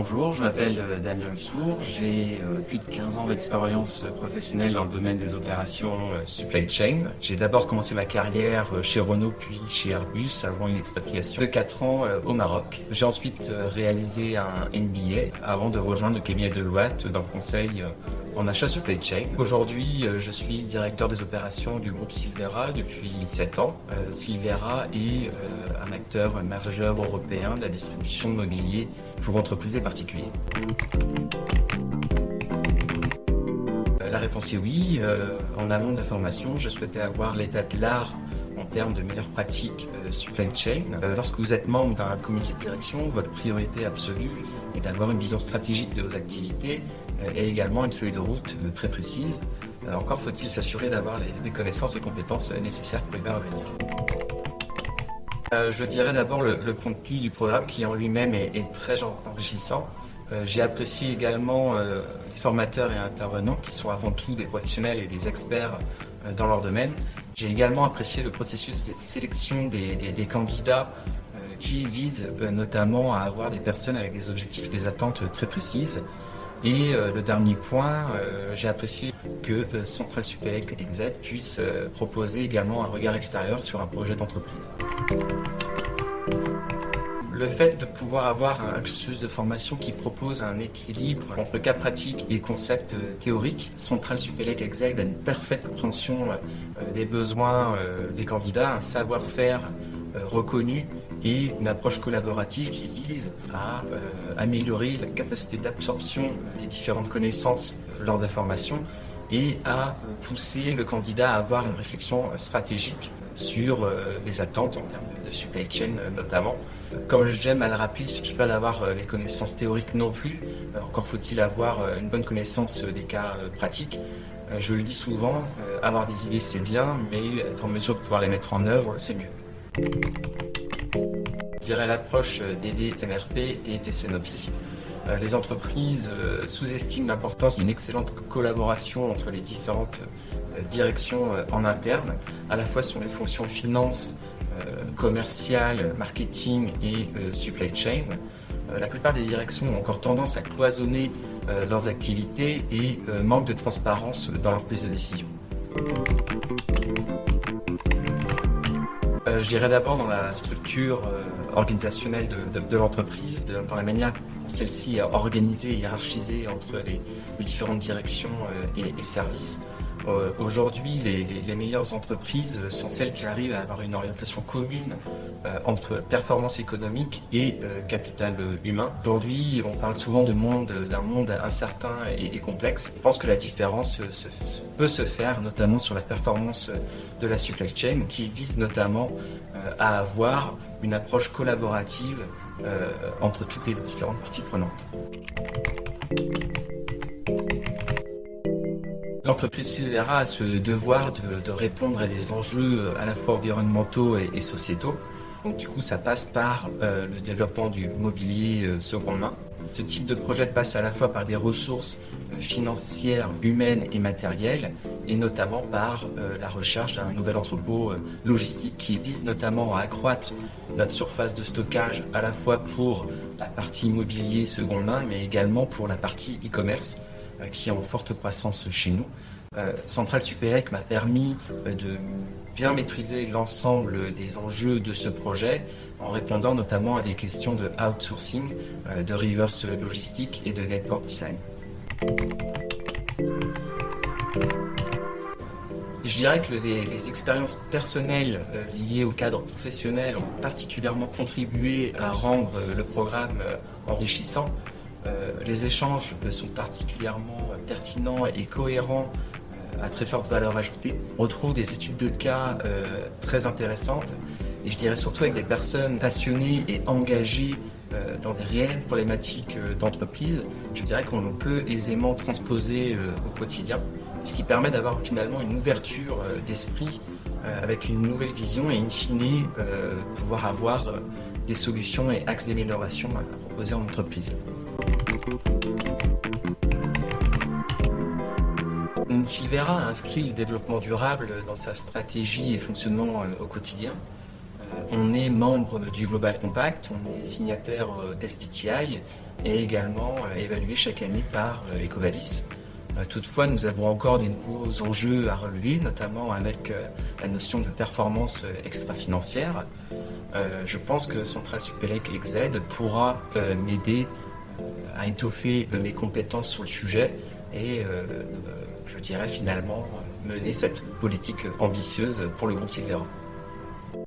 Bonjour, je m'appelle Damien Sour, j'ai plus de 15 ans d'expérience professionnelle dans le domaine des opérations supply chain. J'ai d'abord commencé ma carrière chez Renault puis chez Airbus avant une expatriation de 4 ans au Maroc. J'ai ensuite réalisé un MBA avant de rejoindre le cabinet Deloitte dans le conseil en achat supply chain. Aujourd'hui, je suis directeur des opérations du groupe Silvera depuis 7 ans. Silvera est un acteur majeur européen de la distribution de mobilier pour entreprises et particuliers. La réponse est oui. En amont de la formation, je souhaitais avoir l'état de l'art en termes de meilleures pratiques supply chain. Lorsque vous êtes membre d'un comité de direction, votre priorité absolue est d'avoir une vision stratégique de vos activités et également une feuille de route très précise. Encore faut-il s'assurer d'avoir les connaissances et compétences nécessaires pour y parvenir. Je dirais d'abord le contenu du programme qui en lui-même est très enrichissant. J'ai apprécié également les formateurs et intervenants qui sont avant tout des professionnels et des experts dans leur domaine. J'ai également apprécié le processus de sélection des candidats qui vise notamment à avoir des personnes avec des objectifs, des attentes très précises. Et le dernier point, j'ai apprécié que Central Supply Exec puisse proposer également un regard extérieur sur un projet d'entreprise. Le fait de pouvoir avoir un cursus de formation qui propose un équilibre entre cas pratique et concepts théoriques, Central Supply Exec a une parfaite compréhension des besoins des candidats, un savoir-faire reconnu et une approche collaborative qui vise à améliorer la capacité d'absorption des différentes connaissances lors de la formation et à pousser le candidat à avoir une réflexion stratégique sur les attentes en termes de supply chain notamment. Comme j'aime à le rappeler, il ne suffit pas d'avoir les connaissances théoriques non plus, encore faut-il avoir une bonne connaissance des cas pratiques. Je le dis souvent, avoir des idées c'est bien, mais être en mesure de pouvoir les mettre en œuvre, c'est mieux. Je dirais l'approche DD-MRP et TCNOPI. Les entreprises sous-estiment l'importance d'une excellente collaboration entre les différentes directions en interne, à la fois sur les fonctions finance, commerciale, marketing et supply chain. La plupart des directions ont encore tendance à cloisonner leurs activités et manquent de transparence dans leur prise de décision. Je dirais d'abord dans la structure organisationnelle de l'entreprise, dans la manière dont celle-ci est organisée et hiérarchisée entre les différentes directions et services. Aujourd'hui, les meilleures entreprises sont celles qui arrivent à avoir une orientation commune entre performance économique et capital humain. Aujourd'hui, on parle souvent d'un monde incertain et complexe. Je pense que la différence peut se faire notamment sur la performance de la supply chain qui vise notamment à avoir une approche collaborative entre toutes les différentes parties prenantes. L'entreprise Silvera a ce devoir de répondre à des enjeux à la fois environnementaux et sociétaux. Donc du coup, ça passe par le développement du mobilier seconde main. Ce type de projet passe à la fois par des ressources financières, humaines et matérielles, et notamment par la recherche d'un nouvel entrepôt logistique qui vise notamment à accroître notre surface de stockage à la fois pour la partie immobilier seconde main, mais également pour la partie e-commerce qui est en forte croissance chez nous. Central Supply m'a permis de bien maîtriser l'ensemble des enjeux de ce projet en répondant notamment à des questions de outsourcing, de reverse logistique et de network design. Je dirais que les expériences personnelles liées au cadre professionnel ont particulièrement contribué à rendre le programme enrichissant. Les échanges sont particulièrement pertinents et cohérents à très forte valeur ajoutée. On retrouve des études de cas très intéressantes et je dirais surtout avec des personnes passionnées et engagées dans des réelles problématiques d'entreprise. Je dirais qu'on peut aisément transposer au quotidien, ce qui permet d'avoir finalement une ouverture d'esprit avec une nouvelle vision et in fine pouvoir avoir des solutions et axes d'amélioration à proposer en entreprise. Silvera a inscrit le développement durable dans sa stratégie et fonctionnement au quotidien. On est membre du Global Compact, on est signataire SBTI et également évalué chaque année par Ecovalis. Toutefois, nous avons encore des nouveaux enjeux à relever, notamment avec la notion de performance extra-financière. Je pense que Centrale Supélec EXED pourra m'aider à étoffer mes compétences sur le sujet et, je dirais finalement, mener cette politique ambitieuse pour le groupe Sylvera.